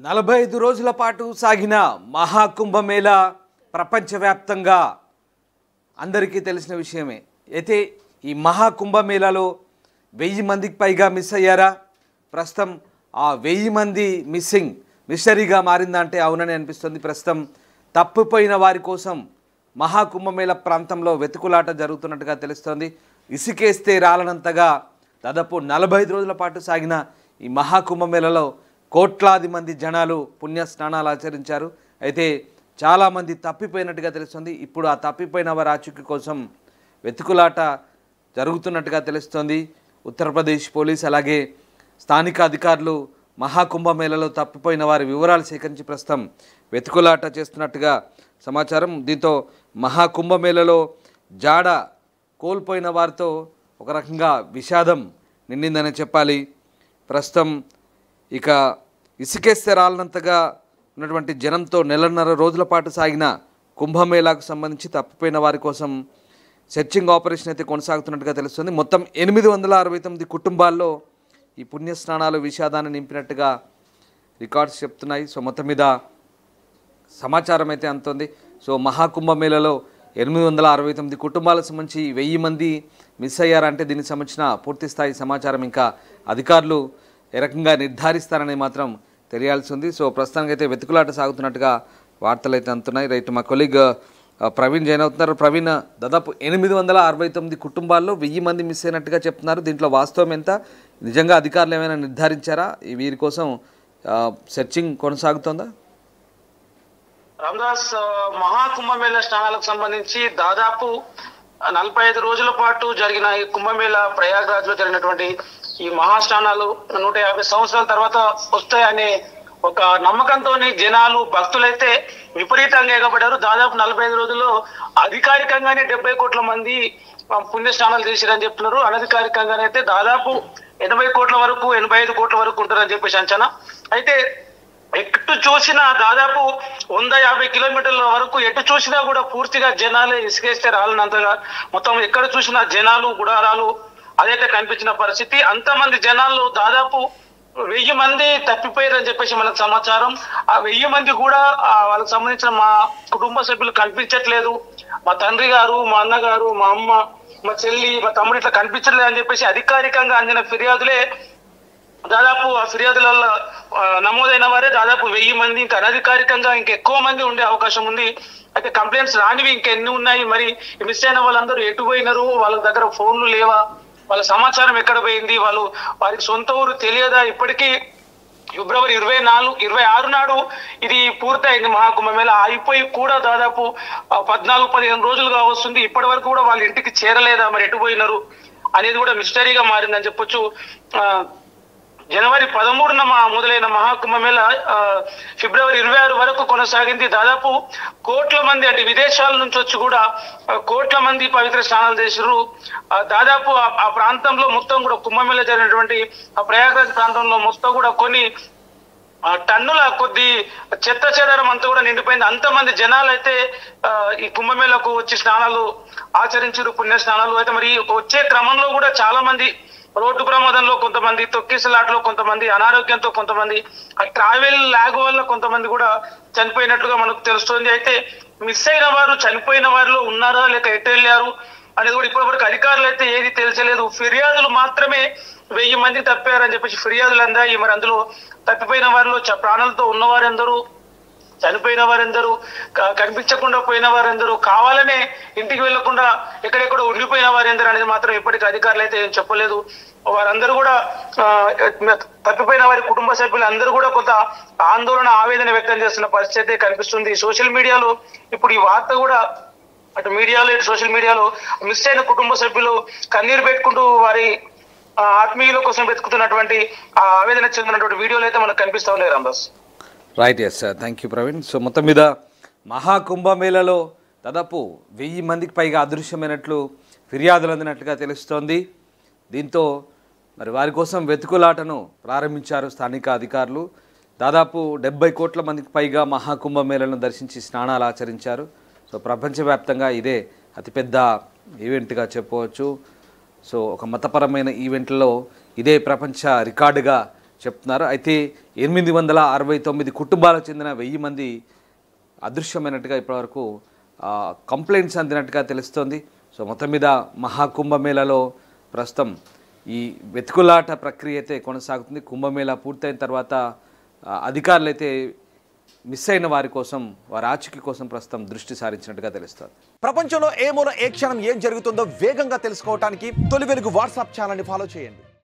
45 రోజుల పాటు సాగిన మహాకుంభమేళా ప్రపంచవ్యాప్తంగా అందరికీ తెలిసిన విషయమే. అయితే ఈ మహాకుంభమేళాలో 1000 మందికి పైగా మిస్ అయ్యారా? ప్రస్తుతం ఆ 1000 మంది మిస్సింగ్ మిస్టరీగా మారిందా అంటే అవునని అనిపిస్తుంది. ప్రస్తుతం తప్పిపోయిన వారి కోసం మహాకుంభమేళా ప్రాంతంలో వెతుకులాట జరుగుతున్నట్టుగా తెలుస్తోంది. ఇసుకేస్తే రాలనంతగా దాదాపు 45 రోజుల పాటు సాగిన ఈ మహాకుంభమేళాలో కోట్లాది మంది జనాలు పుణ్య స్నానాలు ఆచరించారు. అయితే చాలామంది తప్పిపోయినట్టుగా తెలుస్తుంది. ఇప్పుడు ఆ తప్పిపోయిన వారి ఆచూకీ కోసం వెతుకులాట జరుగుతున్నట్టుగా తెలుస్తోంది. ఉత్తరప్రదేశ్ పోలీస్ అలాగే స్థానిక అధికారులు మహాకుంభమేళాలో తప్పిపోయిన వారి వివరాలు సేకరించి ప్రస్తుతం వెతుకులాట చేస్తున్నట్టుగా సమాచారం. దీంతో మహాకుంభమేళాలో జాడ కోల్పోయిన వారితో ఒక రకంగా విషాదం నిండిందనే చెప్పాలి. ప్రస్తుతం ఇక ఇసుకేస్తే రాలనంతగా ఉన్నటువంటి జనంతో 1.5 రోజుల పాటు సాగిన కుంభమేళాకు సంబంధించి తప్పిపోయిన వారి కోసం సెర్చింగ్ ఆపరేషన్ అయితే కొనసాగుతున్నట్టుగా తెలుస్తుంది. మొత్తం 869 కుటుంబాల్లో ఈ పుణ్యస్నానాలు విషాదాన్ని నింపినట్టుగా రికార్డ్స్ చెప్తున్నాయి. సో మొత్తం మీద సమాచారం అయితే అందుతుంది. సో మహాకుంభమేళాలో 869 కుటుంబాలకు సంబంధించి 1000 మంది మిస్ అయ్యారంటే దీనికి సంబంధించిన పూర్తి స్థాయి సమాచారం ఇంకా అధికారులు ఏ రకంగా నిర్ధారిస్తారని మాత్రం తెలియాల్సి ఉంది. సో ప్రస్తుతానికి అయితే వెతుకులాట సాగుతున్నట్టుగా వార్తలు అయితే అందుతున్నాయి. రైట్, మా కొలీగ్ ప్రవీణ్ జాయిన్ అవుతున్నారు. ప్రవీణ్, దాదాపు 869 కుటుంబాల్లో 1000 మంది మిస్ అయినట్టుగా చెప్తున్నారు. దీంట్లో వాస్తవం ఎంత? నిజంగా అధికారులు ఏమైనా నిర్ధారించారా? వీరి కోసం సెర్చింగ్ కొనసాగుతోందా? రామదాస్, మహాకుంభమేళా స్నానాలకు సంబంధించి దాదాపు 45 రోజుల పాటు జరిగిన ఈ కుంభమేళా ప్రయాగ్రాజ్ లో జరిగినటువంటి ఈ మహాస్నానాలు 150 సంవత్సరాల తర్వాత వస్తాయనే ఒక నమ్మకంతో జనాలు భక్తులైతే విపరీతంగా ఎగబడ్డారు. దాదాపు 45 రోజుల్లో అధికారికంగానే 70 కోట్ల మంది పుణ్య స్నానాలు చేశారని చెప్తున్నారు. అనధికారికంగానే అయితే దాదాపు 80 కోట్ల వరకు 85 కోట్ల వరకు ఉంటారని చెప్పేసి అంచనా. అయితే ఎటు చూసినా దాదాపు 150 కిలోమీటర్ల వరకు ఎటు చూసినా కూడా పూర్తిగా జనాలే ఇసుకేస్తే రాలనంతగా మొత్తం ఎక్కడ చూసినా జనాలు గుడారాలు అదైతే కనిపించిన పరిస్థితి. అంతమంది జనాల్లో దాదాపు 1000 మంది తప్పిపోయారని చెప్పేసి మనకు సమాచారం. ఆ 1000 మంది కూడా వాళ్ళకి సంబంధించిన మా కుటుంబ సభ్యులు కనిపించట్లేదు. మా తండ్రి గారు, మా అన్నగారు, మా అమ్మ, మా చెల్లి, మా తమ్ముడు ఇట్లా కనిపించట్లేదు అని చెప్పేసి అధికారికంగా అందిన ఫిర్యాదులే దాదాపు ఆ ఫిర్యాదులలో నమోదైన వారే దాదాపు 1000 మంది. ఇంకా అనధికారికంగా ఇంకెక్కువ మంది ఉండే అవకాశం ఉంది. అయితే కంప్లైంట్స్ రానివి ఇంకెన్ని ఉన్నాయి, మరి మిస్ అయిన వాళ్ళందరూ ఎటు పోయినారు, వాళ్ళ దగ్గర ఫోన్లు లేవా, వాళ్ళ సమాచారం ఎక్కడ పోయింది, వారికి సొంత ఊరు తెలియదా? ఇప్పటికీ ఫిబ్రవరి 26 నాడు ఇది పూర్తయింది మహాకుంభమేళా. అయిపోయి కూడా దాదాపు 14-15 రోజులుగా వస్తుంది. ఇప్పటి వరకు కూడా వాళ్ళ ఇంటికి చేరలేదా, మరి ఎటు పోయినారు అనేది కూడా మిస్టరీగా మారిందని చెప్పొచ్చు. జనవరి 13న మొదలైన మహాకుంభమేళా ఫిబ్రవరి 26 వరకు కొనసాగింది. దాదాపు కోట్ల మంది, అంటే విదేశాల నుంచి వచ్చి కూడా కోట్ల మంది పవిత్ర స్నానాలు చేశారు. దాదాపు ఆ ప్రాంతంలో మొత్తం కూడా కుంభమేళా జరిగినటువంటి ఆ ప్రయాగ్రాజ్ ప్రాంతంలో మొత్తం కూడా కొన్ని టన్నుల కొద్ది చెత్త చెదారం అంతా కూడా నిండిపోయింది. అంతమంది జనాలు అయితే ఈ కుంభమేళాకు వచ్చి స్నానాలు ఆచరించారు, పుణ్య స్నానాలు. అయితే మరి వచ్చే క్రమంలో కూడా చాలా మంది రోడ్డు ప్రమాదంలో, కొంతమంది తొక్కిసలాట్లో, కొంతమంది అనారోగ్యంతో, కొంతమంది ఆ ట్రావెల్ లాగ్ వల్ల కొంతమంది కూడా చనిపోయినట్లుగా మనకు తెలుస్తుంది. అయితే మిస్ అయిన వారు చనిపోయిన వారిలో ఉన్నారా లేక ఎటు వెళ్ళారు అనేది కూడా ఇప్పటివరకు అధికారులు అయితే ఏది తెలియలేదు. ఫిర్యాదులు మాత్రమే 1000 మంది తప్పారని చెప్పేసి ఫిర్యాదులు అందాయి. మరి అందులో తప్పిపోయిన వారిలో ప్రాణాలతో ఉన్నవారెందరూ, చనిపోయిన వారెందరూ, కనిపించకుండా పోయిన వారెందరూ, కావాలనే ఇంటికి వెళ్లకుండా ఎక్కడెక్కడ ఉండిపోయిన వారెందరూ అనేది మాత్రం ఇప్పటికీ అధికారులు అయితే ఏం చెప్పలేదు. వారందరూ కూడా తప్పిపోయిన వారి కుటుంబ సభ్యులు అందరూ కూడా కొంత ఆందోళన, ఆవేదన వ్యక్తం చేస్తున్న పరిస్థితి కనిపిస్తుంది. సోషల్ మీడియాలో ఇప్పుడు ఈ వార్త కూడా అటు మీడియాలో ఇటు సోషల్ మీడియాలో మిస్ అయిన కుటుంబ సభ్యులు కన్నీరు పెట్టుకుంటూ వారి ఆత్మీయుల కోసం వెతుకుతున్నటువంటి ఆవేదన చెందినటువంటి వీడియోలు అయితే మనకు కనిపిస్తా ఉన్నాయి. Ramdas, right, yes, thank you Praveen. So మొత్తం మీద మహాకుంభమేళాలో దాదాపు 1000 మందికి పైగా అదృశ్యమైనట్లు ఫిర్యాదులు అందినట్లుగా తెలుస్తోంది. దీంతో మరి వారి కోసం వెతుకులాటను ప్రారంభించారు స్థానిక అధికారులు. దాదాపు 70 కోట్ల మందికి పైగా మహాకుంభమేళాను దర్శించి స్నానాలు ఆచరించారు. సో ప్రపంచవ్యాప్తంగా ఇదే అతిపెద్ద ఈవెంట్గా చెప్పవచ్చు. సో ఒక మతపరమైన ఈవెంట్లో ఇదే ప్రపంచ రికార్డుగా చెప్తున్నారు. అయితే 869 కుటుంబాలకు చెందిన 1000 మంది అదృశ్యమైనట్టుగా ఇప్పటివరకు కంప్లైంట్స్ అందినట్టుగా తెలుస్తోంది. సో మొత్తం మీద మహాకుంభమేళాలో ప్రస్తుతం ఈ వెతుకులాట ప్రక్రియ అయితే కొనసాగుతుంది. కుంభమేళా పూర్తయిన తర్వాత అధికారులు అయితే మిస్ అయిన వారి కోసం, వారి ఆచూకీ కోసం ప్రస్తుతం దృష్టి సారించినట్టుగా తెలుస్తోంది. ప్రపంచంలో ఏ మూల ఏ క్షణం ఏం జరుగుతుందో వేగంగా తెలుసుకోవడానికి తొలి వెలుగు వాట్సాప్ ఛానల్ని ఫాలో చేయండి.